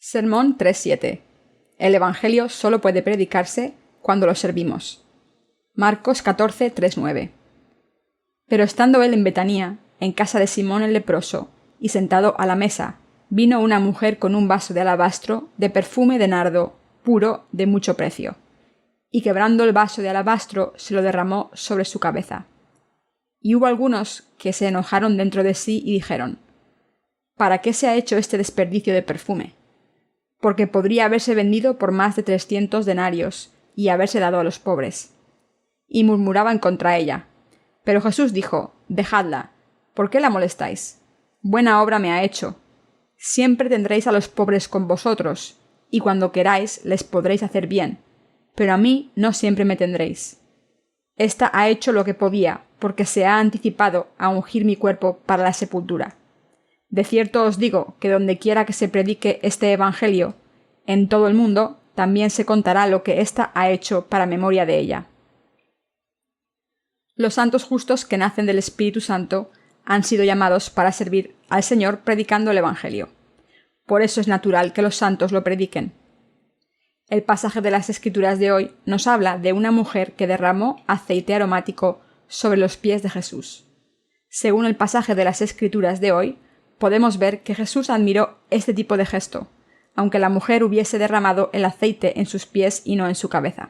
Sermón 3.7. El Evangelio solo puede predicarse cuando lo servimos. Marcos 14.3.9. Pero estando él en Betanía, en casa de Simón el leproso, y sentado a la mesa, vino una mujer con un vaso de alabastro de perfume de nardo puro de mucho precio, y quebrando el vaso de alabastro se lo derramó sobre su cabeza. Y hubo algunos que se enojaron dentro de sí y dijeron: ¿Para qué se ha hecho este desperdicio de perfume? Porque podría haberse vendido por más de 300 denarios y haberse dado a los pobres. Y murmuraban contra ella. Pero Jesús dijo: Dejadla, ¿por qué la molestáis? Buena obra me ha hecho. Siempre tendréis a los pobres con vosotros, y cuando queráis les podréis hacer bien, pero a mí no siempre me tendréis. Esta ha hecho lo que podía, porque se ha anticipado a ungir mi cuerpo para la sepultura. De cierto os digo que donde quiera que se predique este Evangelio, en todo el mundo, también se contará lo que ésta ha hecho para memoria de ella. Los santos justos que nacen del Espíritu Santo han sido llamados para servir al Señor predicando el Evangelio. Por eso es natural que los santos lo prediquen. El pasaje de las Escrituras de hoy nos habla de una mujer que derramó aceite aromático sobre los pies de Jesús. Según el pasaje de las Escrituras de hoy, podemos ver que Jesús admiró este tipo de gesto, aunque la mujer hubiese derramado el aceite en sus pies y no en su cabeza.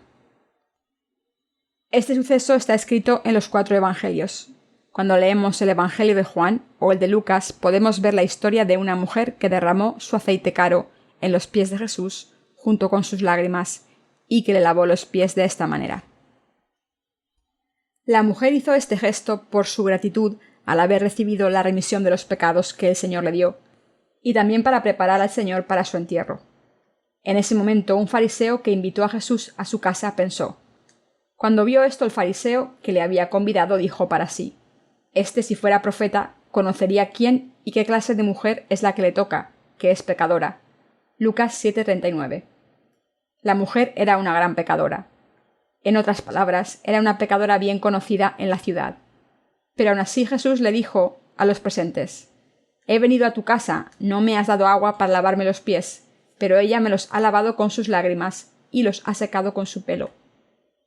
Este suceso está escrito en los 4 evangelios. Cuando leemos el Evangelio de Juan o el de Lucas, podemos ver la historia de una mujer que derramó su aceite caro en los pies de Jesús junto con sus lágrimas y que le lavó los pies de esta manera. La mujer hizo este gesto por su gratitud al haber recibido la remisión de los pecados que el Señor le dio, y también para preparar al Señor para su entierro. En ese momento, un fariseo que invitó a Jesús a su casa pensó. Cuando vio esto el fariseo que le había convidado dijo para sí: Este, si fuera profeta, conocería quién y qué clase de mujer es la que le toca, que es pecadora. Lucas 7:39. La mujer era una gran pecadora. En otras palabras, era una pecadora bien conocida en la ciudad. Pero aún así Jesús le dijo a los presentes: He venido a tu casa, no me has dado agua para lavarme los pies, pero ella me los ha lavado con sus lágrimas y los ha secado con su pelo.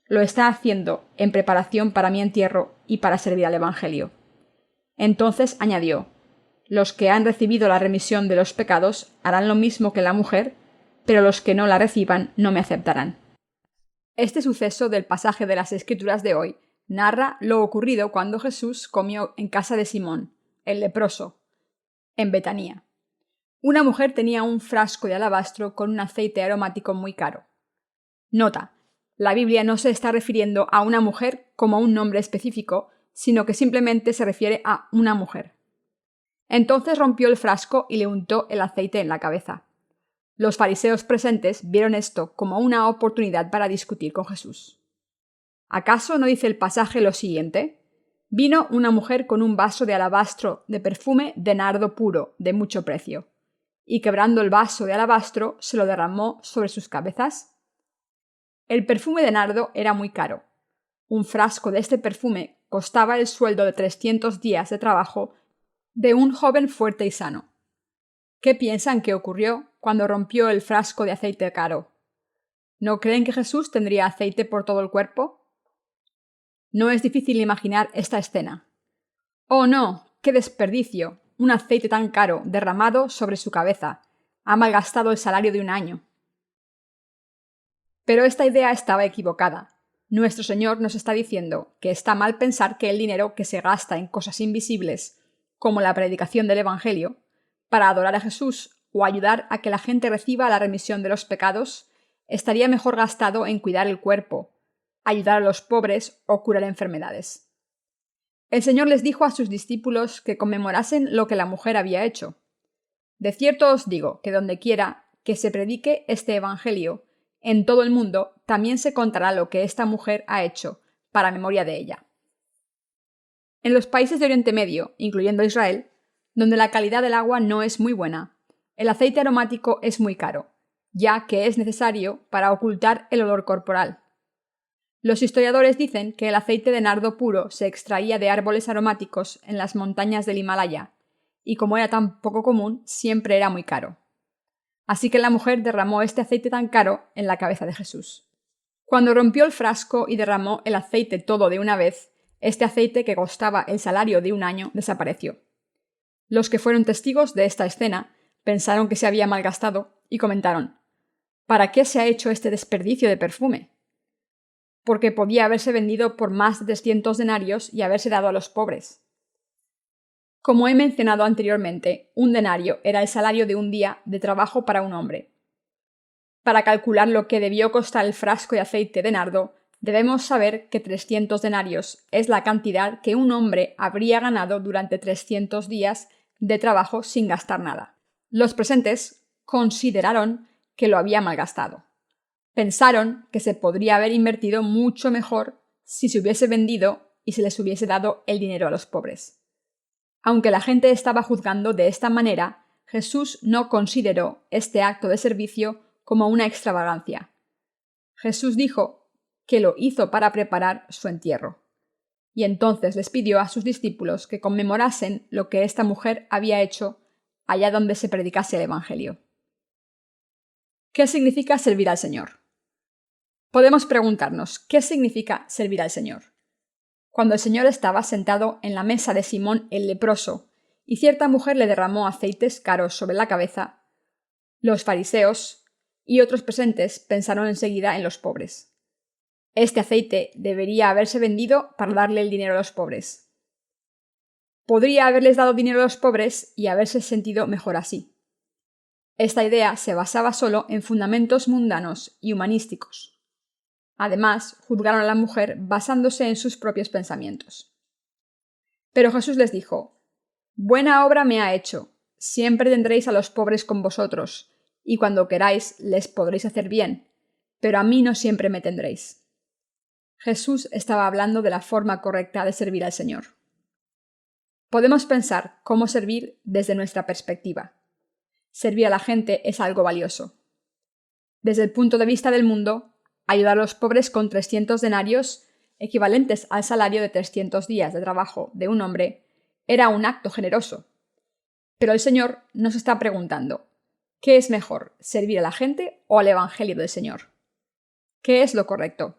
Lo está haciendo en preparación para mi entierro y para servir al Evangelio. Entonces añadió: Los que han recibido la remisión de los pecados harán lo mismo que la mujer, pero los que no la reciban no me aceptarán. Este suceso del pasaje de las Escrituras de hoy narra lo ocurrido cuando Jesús comió en casa de Simón, el leproso, en Betanía. Una mujer tenía un frasco de alabastro con un aceite aromático muy caro. Nota: la Biblia no se está refiriendo a una mujer como a un nombre específico, sino que simplemente se refiere a una mujer. Entonces rompió el frasco y le untó el aceite en la cabeza. Los fariseos presentes vieron esto como una oportunidad para discutir con Jesús. ¿Acaso no dice el pasaje lo siguiente? Vino una mujer con un vaso de alabastro de perfume de nardo puro de mucho precio, y quebrando el vaso de alabastro se lo derramó sobre sus cabezas. El perfume de nardo era muy caro. Un frasco de este perfume costaba el sueldo de 300 días de trabajo de un joven fuerte y sano. ¿Qué piensan que ocurrió cuando rompió el frasco de aceite caro? ¿No creen que Jesús tendría aceite por todo el cuerpo? No es difícil imaginar esta escena. ¡Oh no! ¡Qué desperdicio! Un aceite tan caro derramado sobre su cabeza. Ha malgastado el salario de un año. Pero esta idea estaba equivocada. Nuestro Señor nos está diciendo que está mal pensar que el dinero que se gasta en cosas invisibles, como la predicación del Evangelio, para adorar a Jesús o ayudar a que la gente reciba la remisión de los pecados, estaría mejor gastado en cuidar el cuerpo, ayudar a los pobres o curar enfermedades. El Señor les dijo a sus discípulos que conmemorasen lo que la mujer había hecho. De cierto os digo que donde quiera que se predique este Evangelio, en todo el mundo también se contará lo que esta mujer ha hecho, para memoria de ella. En los países de Oriente Medio, incluyendo Israel, donde la calidad del agua no es muy buena, el aceite aromático es muy caro, ya que es necesario para ocultar el olor corporal. Los historiadores dicen que el aceite de nardo puro se extraía de árboles aromáticos en las montañas del Himalaya, y como era tan poco común, siempre era muy caro. Así que la mujer derramó este aceite tan caro en la cabeza de Jesús. Cuando rompió el frasco y derramó el aceite todo de una vez, este aceite que costaba el salario de un año desapareció. Los que fueron testigos de esta escena pensaron que se había malgastado y comentaron: ¿para qué se ha hecho este desperdicio de perfume? Porque podía haberse vendido por más de 300 denarios y haberse dado a los pobres. Como he mencionado anteriormente, un denario era el salario de un día de trabajo para un hombre. Para calcular lo que debió costar el frasco de aceite de nardo, debemos saber que 300 denarios es la cantidad que un hombre habría ganado durante 300 días de trabajo sin gastar nada. Los presentes consideraron que lo había malgastado. Pensaron que se podría haber invertido mucho mejor si se hubiese vendido y se les hubiese dado el dinero a los pobres. Aunque la gente estaba juzgando de esta manera, Jesús no consideró este acto de servicio como una extravagancia. Jesús dijo que lo hizo para preparar su entierro. Y entonces les pidió a sus discípulos que conmemorasen lo que esta mujer había hecho allá donde se predicase el Evangelio. ¿Qué significa servir al Señor? Podemos preguntarnos, ¿qué significa servir al Señor? Cuando el Señor estaba sentado en la mesa de Simón el leproso y cierta mujer le derramó aceites caros sobre la cabeza, los fariseos y otros presentes pensaron enseguida en los pobres. Este aceite debería haberse vendido para darle el dinero a los pobres. Podría haberles dado dinero a los pobres y haberse sentido mejor así. Esta idea se basaba solo en fundamentos mundanos y humanísticos. Además, juzgaron a la mujer basándose en sus propios pensamientos. Pero Jesús les dijo: «Buena obra me ha hecho. Siempre tendréis a los pobres con vosotros, y cuando queráis les podréis hacer bien, pero a mí no siempre me tendréis». Jesús estaba hablando de la forma correcta de servir al Señor. Podemos pensar cómo servir desde nuestra perspectiva. Servir a la gente es algo valioso. Desde el punto de vista del mundo, ayudar a los pobres con 300 denarios, equivalentes al salario de 300 días de trabajo de un hombre, era un acto generoso. Pero el Señor nos está preguntando: ¿qué es mejor, servir a la gente o al Evangelio del Señor? ¿Qué es lo correcto?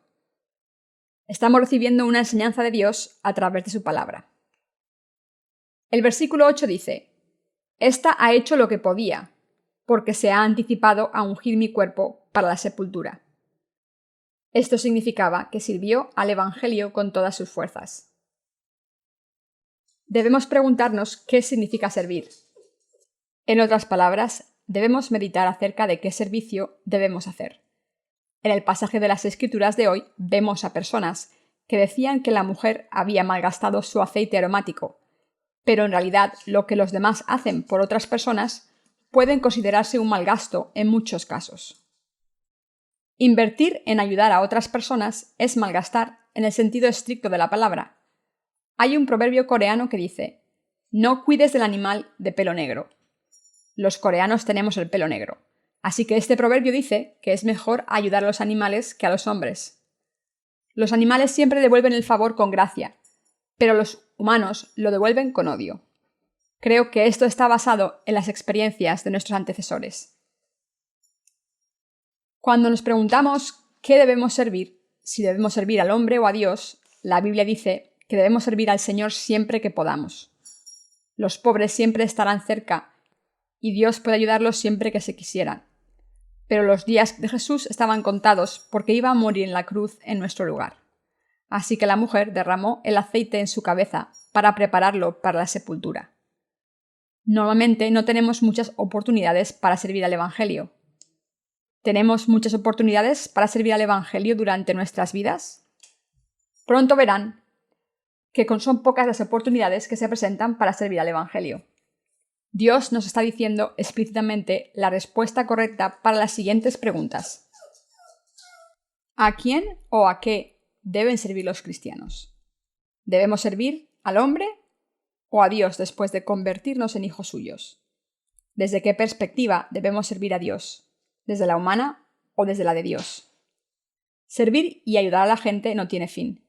Estamos recibiendo una enseñanza de Dios a través de su palabra. El versículo 8 dice: «Esta ha hecho lo que podía, porque se ha anticipado a ungir mi cuerpo para la sepultura». Esto significaba que sirvió al Evangelio con todas sus fuerzas. Debemos preguntarnos qué significa servir. En otras palabras, debemos meditar acerca de qué servicio debemos hacer. En el pasaje de las Escrituras de hoy vemos a personas que decían que la mujer había malgastado su aceite aromático, pero en realidad lo que los demás hacen por otras personas pueden considerarse un malgasto en muchos casos. Invertir en ayudar a otras personas es malgastar en el sentido estricto de la palabra. Hay un proverbio coreano que dice: «No cuides del animal de pelo negro». Los coreanos tenemos el pelo negro. Así que este proverbio dice que es mejor ayudar a los animales que a los hombres. Los animales siempre devuelven el favor con gracia, pero los humanos lo devuelven con odio. Creo que esto está basado en las experiencias de nuestros antecesores. Cuando nos preguntamos qué debemos servir, si debemos servir al hombre o a Dios, la Biblia dice que debemos servir al Señor siempre que podamos. Los pobres siempre estarán cerca y Dios puede ayudarlos siempre que se quisieran. Pero los días de Jesús estaban contados porque iba a morir en la cruz en nuestro lugar. Así que la mujer derramó el aceite en su cabeza para prepararlo para la sepultura. Normalmente no tenemos muchas oportunidades para servir al Evangelio. ¿Tenemos muchas oportunidades para servir al Evangelio durante nuestras vidas? Pronto verán que son pocas las oportunidades que se presentan para servir al Evangelio. Dios nos está diciendo explícitamente la respuesta correcta para las siguientes preguntas. ¿A quién o a qué deben servir los cristianos? ¿Debemos servir al hombre o a Dios después de convertirnos en hijos suyos? ¿Desde qué perspectiva debemos servir a Dios? ¿Desde la humana o desde la de Dios? Servir y ayudar a la gente no tiene fin.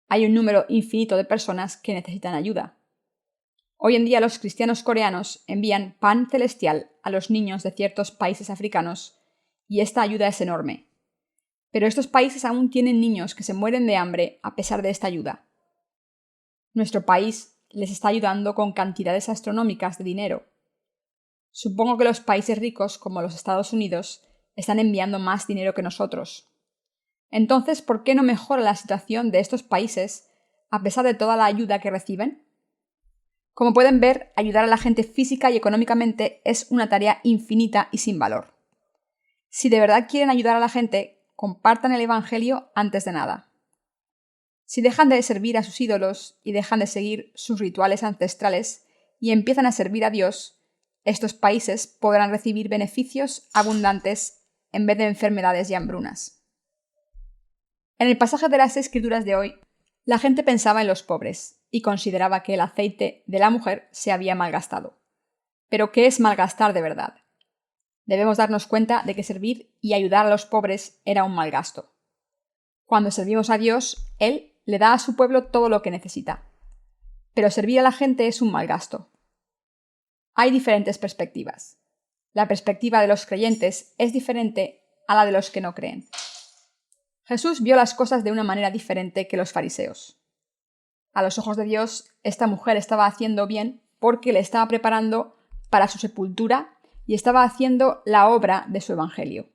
Hay un número infinito de personas que necesitan ayuda. Hoy en día los cristianos coreanos envían pan celestial a los niños de ciertos países africanos y esta ayuda es enorme. Pero estos países aún tienen niños que se mueren de hambre a pesar de esta ayuda. Nuestro país les está ayudando con cantidades astronómicas de dinero. Supongo que los países ricos, como los Estados Unidos, están enviando más dinero que nosotros. Entonces, ¿por qué no mejora la situación de estos países a pesar de toda la ayuda que reciben? Como pueden ver, ayudar a la gente física y económicamente es una tarea infinita y sin valor. Si de verdad quieren ayudar a la gente, compartan el Evangelio antes de nada. Si dejan de servir a sus ídolos y dejan de seguir sus rituales ancestrales y empiezan a servir a Dios, estos países podrán recibir beneficios abundantes en vez de enfermedades y hambrunas. En el pasaje de las Escrituras de hoy, la gente pensaba en los pobres y consideraba que el aceite de la mujer se había malgastado. Pero ¿qué es malgastar de verdad? Debemos darnos cuenta de que servir y ayudar a los pobres era un mal gasto. Cuando servimos a Dios, Él le da a su pueblo todo lo que necesita. Pero servir a la gente es un mal gasto. Hay diferentes perspectivas. La perspectiva de los creyentes es diferente a la de los que no creen. Jesús vio las cosas de una manera diferente que los fariseos. A los ojos de Dios, esta mujer estaba haciendo bien porque le estaba preparando para su sepultura y estaba haciendo la obra de su evangelio.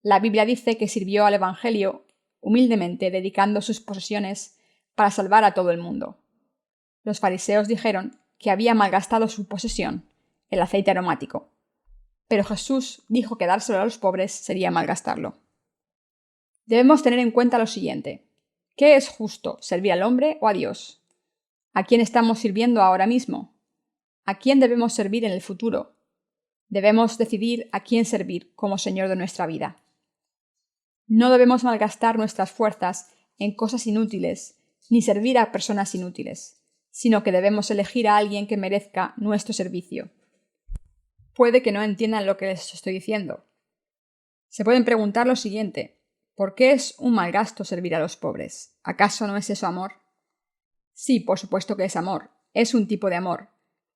La Biblia dice que sirvió al evangelio humildemente, dedicando sus posesiones para salvar a todo el mundo. Los fariseos dijeron que había malgastado su posesión, el aceite aromático. Pero Jesús dijo que dárselo a los pobres sería malgastarlo. Debemos tener en cuenta lo siguiente. ¿Qué es justo, servir al hombre o a Dios? ¿A quién estamos sirviendo ahora mismo? ¿A quién debemos servir en el futuro? Debemos decidir a quién servir como Señor de nuestra vida. No debemos malgastar nuestras fuerzas en cosas inútiles, ni servir a personas inútiles, sino que debemos elegir a alguien que merezca nuestro servicio. Puede que no entiendan lo que les estoy diciendo. Se pueden preguntar lo siguiente: ¿por qué es un mal gasto servir a los pobres? ¿Acaso no es eso amor? Sí, por supuesto que es amor, es un tipo de amor,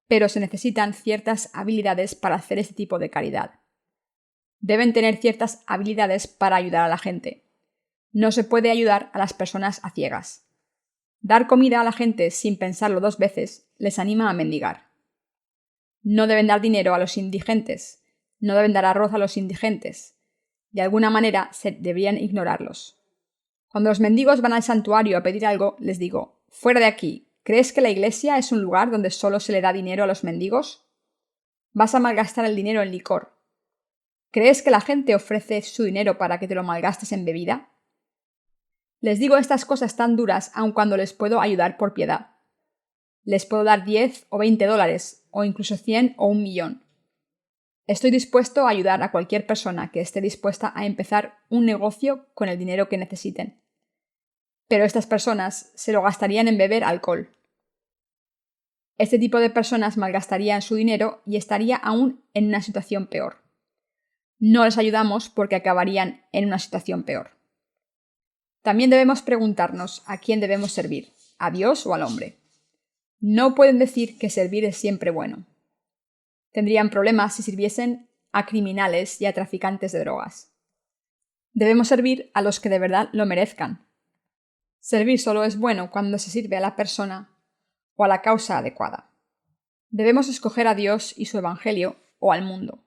pero se necesitan ciertas habilidades para hacer este tipo de caridad. Deben tener ciertas habilidades para ayudar a la gente. No se puede ayudar a las personas a ciegas. Dar comida a la gente sin pensarlo dos veces les anima a mendigar. No deben dar dinero a los indigentes. No deben dar arroz a los indigentes. De alguna manera se deberían ignorarlos. Cuando los mendigos van al santuario a pedir algo, les digo: fuera de aquí, ¿crees que la iglesia es un lugar donde solo se le da dinero a los mendigos? Vas a malgastar el dinero en licor. ¿Crees que la gente ofrece su dinero para que te lo malgastes en bebida? Les digo estas cosas tan duras aun cuando les puedo ayudar por piedad. Les puedo dar 10 o 20 dólares, o incluso 100 o 1.000.000. Estoy dispuesto a ayudar a cualquier persona que esté dispuesta a empezar un negocio con el dinero que necesiten. Pero estas personas se lo gastarían en beber alcohol. Este tipo de personas malgastarían su dinero y estaría aún en una situación peor. No les ayudamos porque acabarían en una situación peor. También debemos preguntarnos a quién debemos servir, a Dios o al hombre. No pueden decir que servir es siempre bueno. Tendrían problemas si sirviesen a criminales y a traficantes de drogas. Debemos servir a los que de verdad lo merezcan. Servir solo es bueno cuando se sirve a la persona o a la causa adecuada. Debemos escoger a Dios y su Evangelio o al mundo.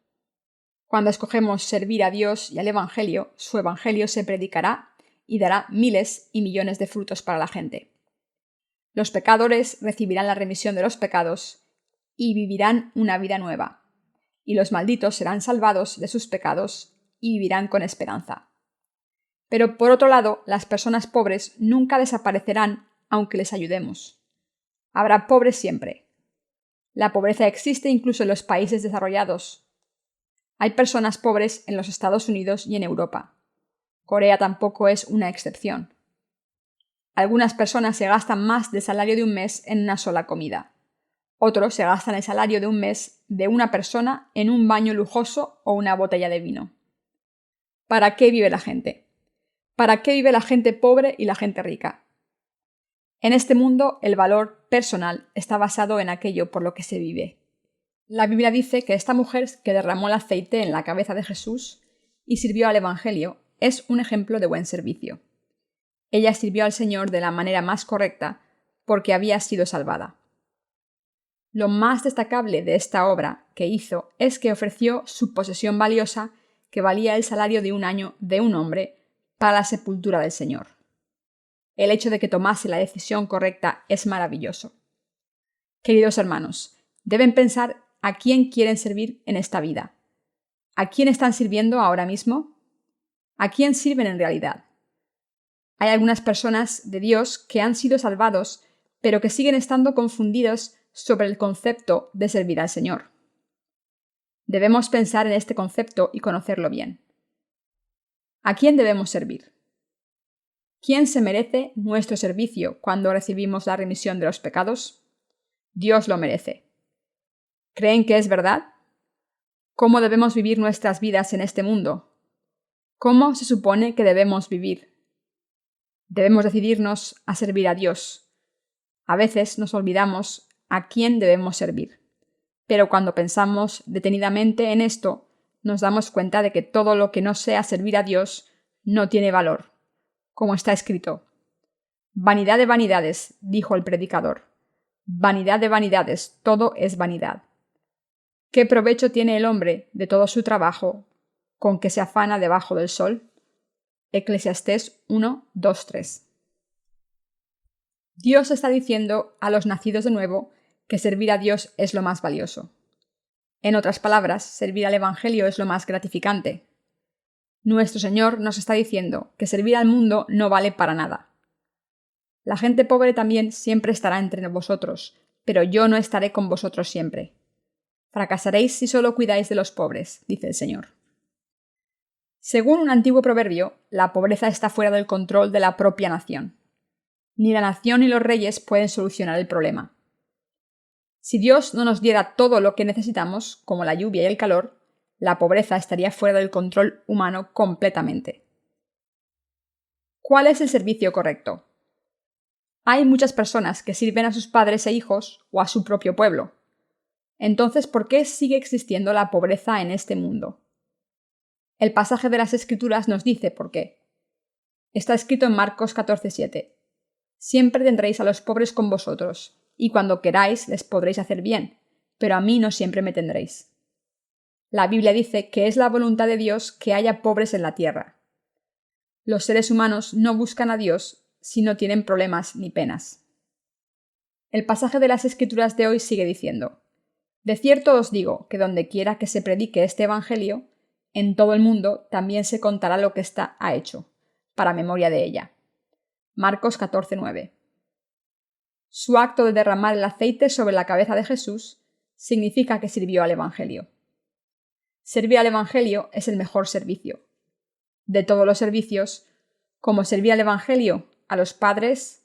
Cuando escogemos servir a Dios y al Evangelio, su Evangelio se predicará y dará miles y millones de frutos para la gente. Los pecadores recibirán la remisión de los pecados y vivirán una vida nueva, y los malditos serán salvados de sus pecados y vivirán con esperanza. Pero por otro lado, las personas pobres nunca desaparecerán aunque les ayudemos. Habrá pobres siempre. La pobreza existe incluso en los países desarrollados. Hay personas pobres en los Estados Unidos y en Europa. Corea tampoco es una excepción. Algunas personas se gastan más del salario de un mes en una sola comida. Otros se gastan el salario de un mes de una persona en un baño lujoso o una botella de vino. ¿Para qué vive la gente? ¿Para qué vive la gente pobre y la gente rica? En este mundo, el valor personal está basado en aquello por lo que se vive. La Biblia dice que esta mujer que derramó el aceite en la cabeza de Jesús y sirvió al Evangelio es un ejemplo de buen servicio. Ella sirvió al Señor de la manera más correcta porque había sido salvada. Lo más destacable de esta obra que hizo es que ofreció su posesión valiosa que valía el salario de un año de un hombre para la sepultura del Señor. El hecho de que tomase la decisión correcta es maravilloso. Queridos hermanos, deben pensar a quién quieren servir en esta vida. ¿A quién están sirviendo ahora mismo? ¿A quién sirven en realidad? Hay algunas personas de Dios que han sido salvados, pero que siguen estando confundidos sobre el concepto de servir al Señor. Debemos pensar en este concepto y conocerlo bien. ¿A quién debemos servir? ¿Quién se merece nuestro servicio cuando recibimos la remisión de los pecados? Dios lo merece. ¿Creen que es verdad? ¿Cómo debemos vivir nuestras vidas en este mundo? ¿Cómo se supone que debemos vivir? Debemos decidirnos a servir a Dios. A veces nos olvidamos a quién debemos servir, pero cuando pensamos detenidamente en esto, nos damos cuenta de que todo lo que no sea servir a Dios no tiene valor. Como está escrito: «Vanidad de vanidades», dijo el predicador. «Vanidad de vanidades, todo es vanidad». ¿Qué provecho tiene el hombre de todo su trabajo con que se afana debajo del sol? Eclesiastés 1, 2, 3. Dios está diciendo a los nacidos de nuevo que servir a Dios es lo más valioso. En otras palabras, servir al Evangelio es lo más gratificante. Nuestro Señor nos está diciendo que servir al mundo no vale para nada. La gente pobre también siempre estará entre vosotros, pero yo no estaré con vosotros siempre. Fracasaréis si solo cuidáis de los pobres, dice el Señor. Según un antiguo proverbio, la pobreza está fuera del control de la propia nación. Ni la nación ni los reyes pueden solucionar el problema. Si Dios no nos diera todo lo que necesitamos, como la lluvia y el calor, la pobreza estaría fuera del control humano completamente. ¿Cuál es el servicio correcto? Hay muchas personas que sirven a sus padres e hijos o a su propio pueblo. Entonces, ¿por qué sigue existiendo la pobreza en este mundo? El pasaje de las Escrituras nos dice por qué. Está escrito en Marcos 14:7. Siempre tendréis a los pobres con vosotros, y cuando queráis les podréis hacer bien, pero a mí no siempre me tendréis. La Biblia dice que es la voluntad de Dios que haya pobres en la tierra. Los seres humanos no buscan a Dios si no tienen problemas ni penas. El pasaje de las Escrituras de hoy sigue diciendo: «De cierto os digo que donde quiera que se predique este Evangelio, en todo el mundo también se contará lo que ésta ha hecho, para memoria de ella». Marcos 14:9. Su acto de derramar el aceite sobre la cabeza de Jesús significa que sirvió al Evangelio. Servir al Evangelio es el mejor servicio. De todos los servicios, como servir al Evangelio a los padres,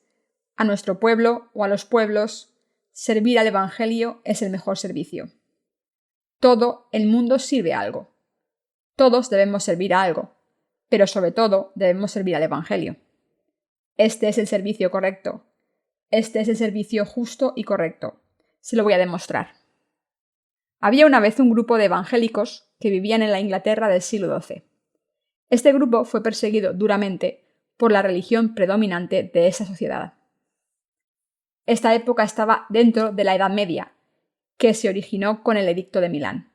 a nuestro pueblo o a los pueblos, servir al Evangelio es el mejor servicio. Todo el mundo sirve a algo. Todos debemos servir a algo, pero sobre todo debemos servir al Evangelio. Este es el servicio correcto. Este es el servicio justo y correcto. Se lo voy a demostrar. Había una vez un grupo de evangélicos que vivían en la Inglaterra del siglo XII. Este grupo fue perseguido duramente por la religión predominante de esa sociedad. Esta época estaba dentro de la Edad Media, que se originó con el Edicto de Milán.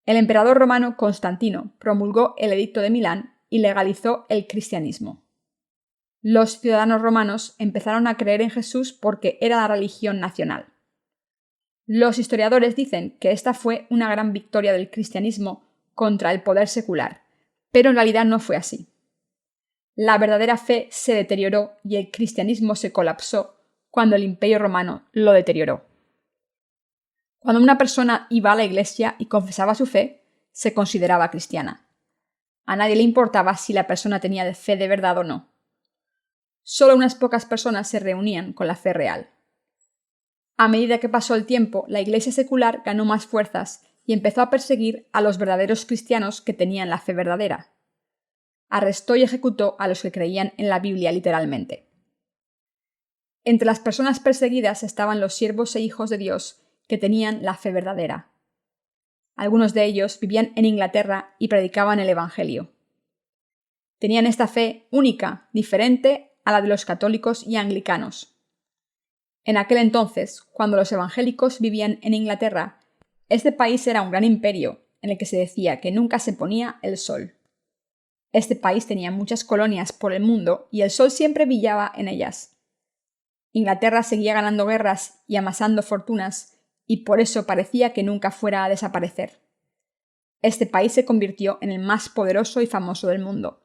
El emperador romano Constantino promulgó el Edicto de Milán y legalizó el cristianismo. Los ciudadanos romanos empezaron a creer en Jesús porque era la religión nacional. Los historiadores dicen que esta fue una gran victoria del cristianismo contra el poder secular, pero en realidad no fue así. La verdadera fe se deterioró y el cristianismo se colapsó cuando el Imperio Romano lo deterioró. Cuando una persona iba a la iglesia y confesaba su fe, se consideraba cristiana. A nadie le importaba si la persona tenía fe de verdad o no. Solo unas pocas personas se reunían con la fe real. A medida que pasó el tiempo, la iglesia secular ganó más fuerzas y empezó a perseguir a los verdaderos cristianos que tenían la fe verdadera. Arrestó y ejecutó a los que creían en la Biblia literalmente. Entre las personas perseguidas estaban los siervos e hijos de Dios que tenían la fe verdadera. Algunos de ellos vivían en Inglaterra y predicaban el Evangelio. Tenían esta fe única, diferente a la de los católicos y anglicanos. En aquel entonces, cuando los evangélicos vivían en Inglaterra, este país era un gran imperio en el que se decía que nunca se ponía el sol. Este país tenía muchas colonias por el mundo y el sol siempre brillaba en ellas. Inglaterra seguía ganando guerras y amasando fortunas, y por eso parecía que nunca fuera a desaparecer. Este país se convirtió en el más poderoso y famoso del mundo.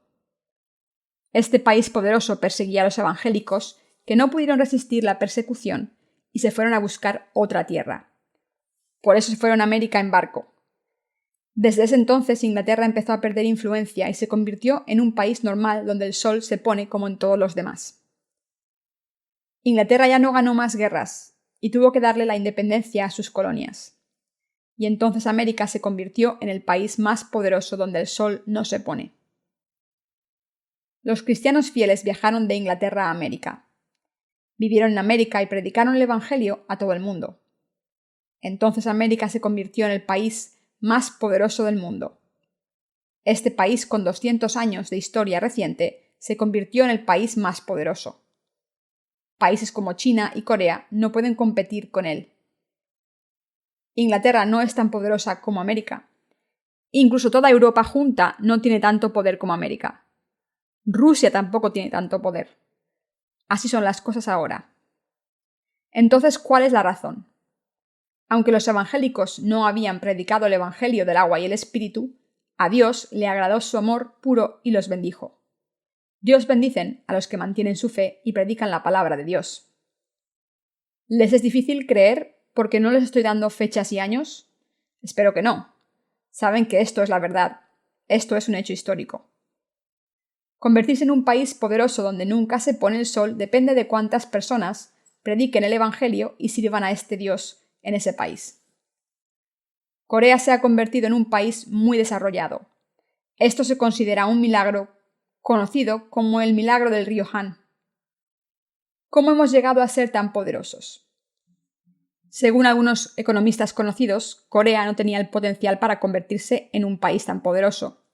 Este país poderoso perseguía a los evangélicos, que no pudieron resistir la persecución y se fueron a buscar otra tierra. Por eso se fueron a América en barco. Desde ese entonces Inglaterra empezó a perder influencia y se convirtió en un país normal donde el sol se pone como en todos los demás. Inglaterra ya no ganó más guerras y tuvo que darle la independencia a sus colonias. Y entonces América se convirtió en el país más poderoso donde el sol no se pone. Los cristianos fieles viajaron de Inglaterra a América. Vivieron en América y predicaron el Evangelio a todo el mundo. Entonces América se convirtió en el país más poderoso del mundo. Este país, con 200 años de historia reciente, se convirtió en el país más poderoso. Países como China y Corea no pueden competir con él. Inglaterra no es tan poderosa como América. Incluso toda Europa junta no tiene tanto poder como América. Rusia tampoco tiene tanto poder. Así son las cosas ahora. Entonces, ¿cuál es la razón? Aunque los evangélicos no habían predicado el Evangelio del agua y el Espíritu, a Dios le agradó su amor puro y los bendijo. Dios bendice a los que mantienen su fe y predican la palabra de Dios. ¿Les es difícil creer porque no les estoy dando fechas y años? Espero que no. Saben que esto es la verdad. Esto es un hecho histórico. Convertirse en un país poderoso donde nunca se pone el sol depende de cuántas personas prediquen el Evangelio y sirvan a este Dios en ese país. Corea se ha convertido en un país muy desarrollado. Esto se considera un milagro conocido como el milagro del río Han. ¿Cómo hemos llegado a ser tan poderosos? Según algunos economistas conocidos, Corea no tenía el potencial para convertirse en un país tan poderoso.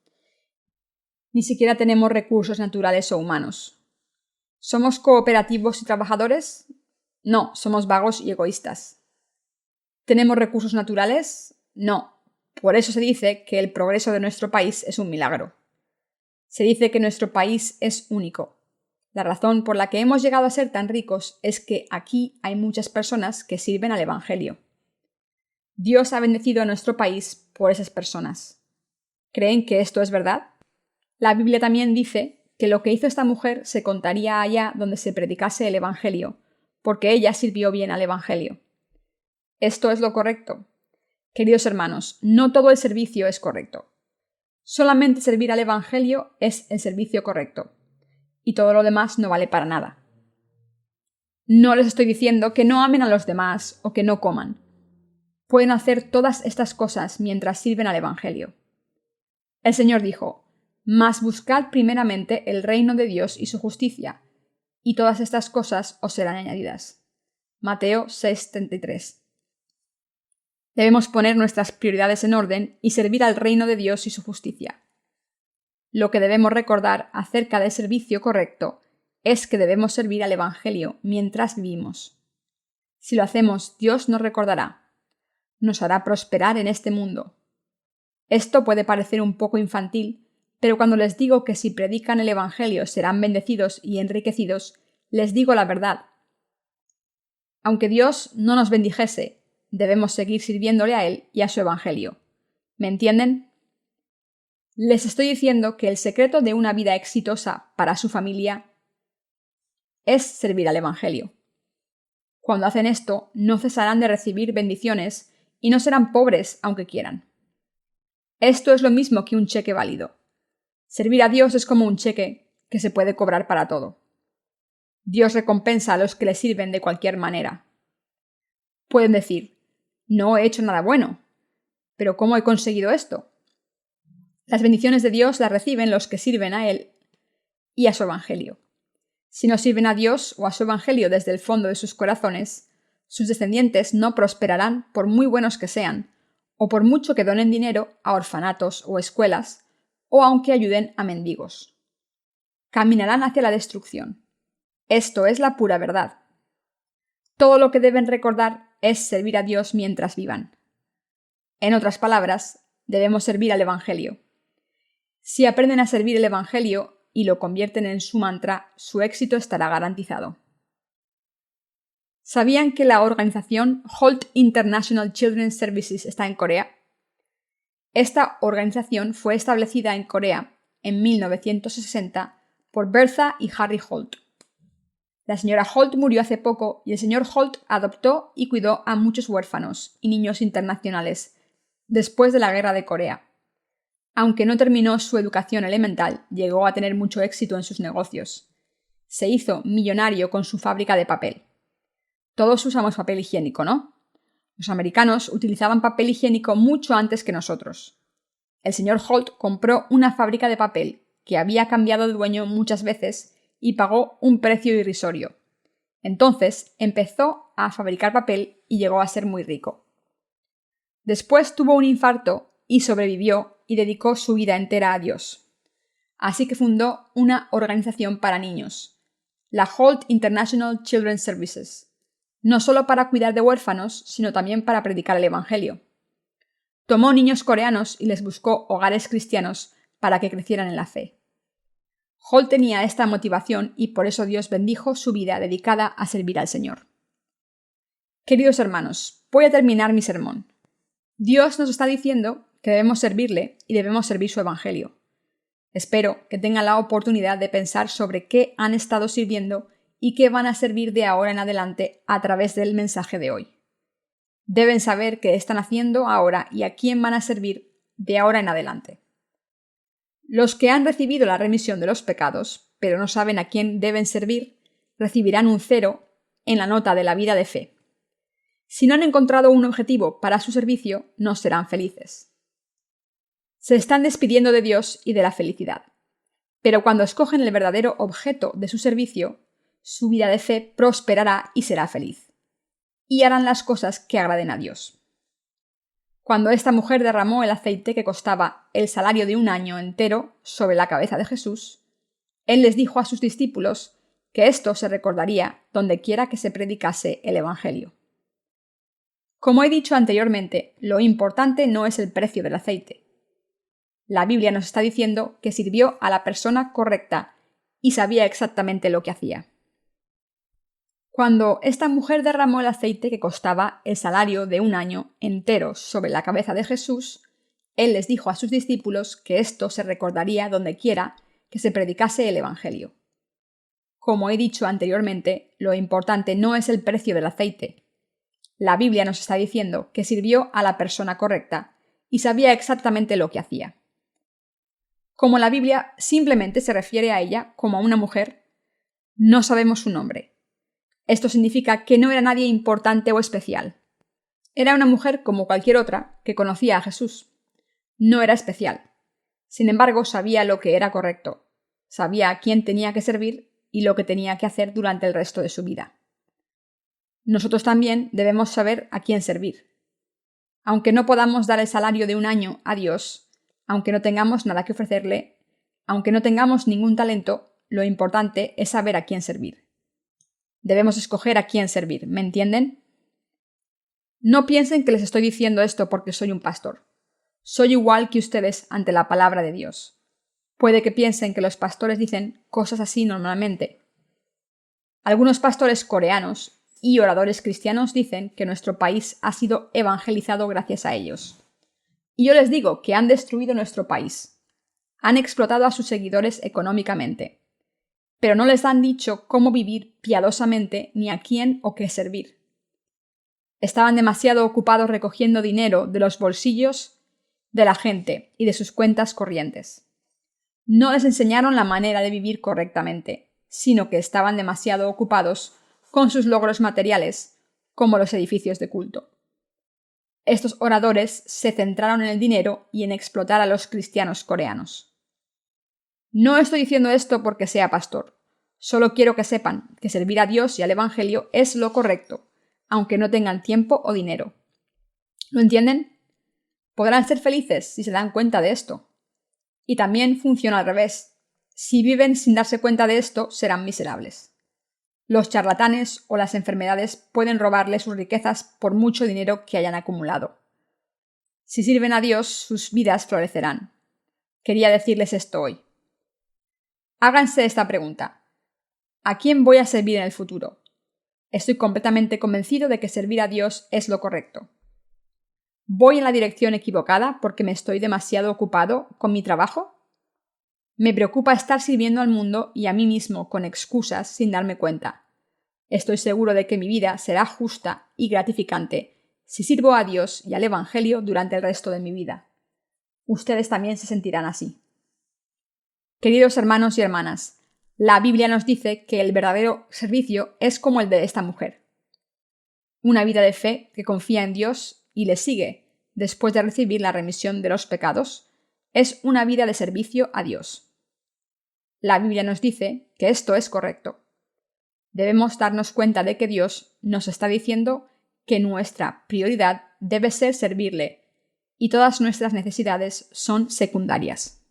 Ni siquiera tenemos recursos naturales o humanos. ¿Somos cooperativos y trabajadores? No, somos vagos y egoístas. ¿Tenemos recursos naturales? No. Por eso se dice que el progreso de nuestro país es un milagro. Se dice que nuestro país es único. La razón por la que hemos llegado a ser tan ricos es que aquí hay muchas personas que sirven al Evangelio. Dios ha bendecido a nuestro país por esas personas. ¿Creen que esto es verdad? La Biblia también dice que lo que hizo esta mujer se contaría allá donde se predicase el Evangelio, porque ella sirvió bien al Evangelio. Esto es lo correcto. Queridos hermanos, no todo el servicio es correcto. Solamente servir al Evangelio es el servicio correcto, y todo lo demás no vale para nada. No les estoy diciendo que no amen a los demás o que no coman. Pueden hacer todas estas cosas mientras sirven al Evangelio. El Señor dijo: «Mas buscad primeramente el reino de Dios y su justicia, y todas estas cosas os serán añadidas». Mateo 6:33. Debemos poner nuestras prioridades en orden y servir al reino de Dios y su justicia. Lo que debemos recordar acerca del servicio correcto es que debemos servir al Evangelio mientras vivimos. Si lo hacemos, Dios nos recordará. Nos hará prosperar en este mundo. Esto puede parecer un poco infantil, pero cuando les digo que si predican el Evangelio serán bendecidos y enriquecidos, les digo la verdad. Aunque Dios no nos bendijese, debemos seguir sirviéndole a Él y a su Evangelio. ¿Me entienden? Les estoy diciendo que el secreto de una vida exitosa para su familia es servir al Evangelio. Cuando hacen esto, no cesarán de recibir bendiciones y no serán pobres aunque quieran. Esto es lo mismo que un cheque válido. Servir a Dios es como un cheque que se puede cobrar para todo. Dios recompensa a los que le sirven de cualquier manera. Pueden decir: «No he hecho nada bueno. ¿Pero cómo he conseguido esto?». Las bendiciones de Dios las reciben los que sirven a Él y a su Evangelio. Si no sirven a Dios o a su Evangelio desde el fondo de sus corazones, sus descendientes no prosperarán por muy buenos que sean, o por mucho que donen dinero a orfanatos o escuelas, o aunque ayuden a mendigos. Caminarán hacia la destrucción. Esto es la pura verdad. Todo lo que deben recordar es servir a Dios mientras vivan. En otras palabras, debemos servir al Evangelio. Si aprenden a servir el Evangelio y lo convierten en su mantra, su éxito estará garantizado. ¿Sabían que la organización Holt International Children's Services está en Corea? Esta organización fue establecida en Corea en 1960 por Bertha y Harry Holt. La señora Holt murió hace poco y el señor Holt adoptó y cuidó a muchos huérfanos y niños internacionales después de la Guerra de Corea. Aunque no terminó su educación elemental, llegó a tener mucho éxito en sus negocios. Se hizo millonario con su fábrica de papel. Todos usamos papel higiénico, ¿no? Los americanos utilizaban papel higiénico mucho antes que nosotros. El señor Holt compró una fábrica de papel que había cambiado de dueño muchas veces y pagó un precio irrisorio. Entonces empezó a fabricar papel y llegó a ser muy rico. Después tuvo un infarto y sobrevivió y dedicó su vida entera a Dios. Así que fundó una organización para niños, la Holt International Children's Services, no solo para cuidar de huérfanos, sino también para predicar el Evangelio. Tomó niños coreanos y les buscó hogares cristianos para que crecieran en la fe. Holt tenía esta motivación y por eso Dios bendijo su vida dedicada a servir al Señor. Queridos hermanos, voy a terminar mi sermón. Dios nos está diciendo que debemos servirle y debemos servir su Evangelio. Espero que tengan la oportunidad de pensar sobre qué han estado sirviendo y qué van a servir de ahora en adelante a través del mensaje de hoy. Deben saber qué están haciendo ahora y a quién van a servir de ahora en adelante. Los que han recibido la remisión de los pecados, pero no saben a quién deben servir, recibirán un 0 en la nota de la vida de fe. Si no han encontrado un objetivo para su servicio, no serán felices. Se están despidiendo de Dios y de la felicidad. Pero cuando escogen el verdadero objeto de su servicio, su vida de fe prosperará y será feliz. Y harán las cosas que agraden a Dios. Cuando esta mujer derramó el aceite que costaba el salario de un año entero sobre la cabeza de Jesús, él les dijo a sus discípulos que esto se recordaría donde quiera que se predicase el Evangelio. Como he dicho anteriormente, lo importante no es el precio del aceite. La Biblia nos está diciendo que sirvió a la persona correcta y sabía exactamente lo que hacía. Cuando esta mujer derramó el aceite que costaba el salario de un año entero sobre la cabeza de Jesús, él les dijo a sus discípulos que esto se recordaría donde quiera que se predicase el Evangelio. Como he dicho anteriormente, lo importante no es el precio del aceite. La Biblia nos está diciendo que sirvió a la persona correcta y sabía exactamente lo que hacía. Como la Biblia simplemente se refiere a ella como a una mujer, no sabemos su nombre. Esto significa que no era nadie importante o especial. Era una mujer como cualquier otra que conocía a Jesús. No era especial. Sin embargo, sabía lo que era correcto. Sabía a quién tenía que servir y lo que tenía que hacer durante el resto de su vida. Nosotros también debemos saber a quién servir. Aunque no podamos dar el salario de un año a Dios, aunque no tengamos nada que ofrecerle, aunque no tengamos ningún talento, lo importante es saber a quién servir. Debemos escoger a quién servir, ¿me entienden? No piensen que les estoy diciendo esto porque soy un pastor. Soy igual que ustedes ante la palabra de Dios. Puede que piensen que los pastores dicen cosas así normalmente. Algunos pastores coreanos y oradores cristianos dicen que nuestro país ha sido evangelizado gracias a ellos. Y yo les digo que han destruido nuestro país. Han explotado a sus seguidores económicamente. Pero no les han dicho cómo vivir piadosamente ni a quién o qué servir. Estaban demasiado ocupados recogiendo dinero de los bolsillos de la gente y de sus cuentas corrientes. No les enseñaron la manera de vivir correctamente, sino que estaban demasiado ocupados con sus logros materiales, como los edificios de culto. Estos oradores se centraron en el dinero y en explotar a los cristianos coreanos. No estoy diciendo esto porque sea pastor. Solo quiero que sepan que servir a Dios y al Evangelio es lo correcto, aunque no tengan tiempo o dinero. ¿Lo entienden? Podrán ser felices si se dan cuenta de esto. Y también funciona al revés. Si viven sin darse cuenta de esto, serán miserables. Los charlatanes o las enfermedades pueden robarles sus riquezas por mucho dinero que hayan acumulado. Si sirven a Dios, sus vidas florecerán. Quería decirles esto hoy. Háganse esta pregunta. ¿A quién voy a servir en el futuro? Estoy completamente convencido de que servir a Dios es lo correcto. ¿Voy en la dirección equivocada porque me estoy demasiado ocupado con mi trabajo? Me preocupa estar sirviendo al mundo y a mí mismo con excusas sin darme cuenta. Estoy seguro de que mi vida será justa y gratificante si sirvo a Dios y al Evangelio durante el resto de mi vida. Ustedes también se sentirán así. Queridos hermanos y hermanas, la Biblia nos dice que el verdadero servicio es como el de esta mujer. Una vida de fe que confía en Dios y le sigue después de recibir la remisión de los pecados es una vida de servicio a Dios. La Biblia nos dice que esto es correcto. Debemos darnos cuenta de que Dios nos está diciendo que nuestra prioridad debe ser servirle y todas nuestras necesidades son secundarias.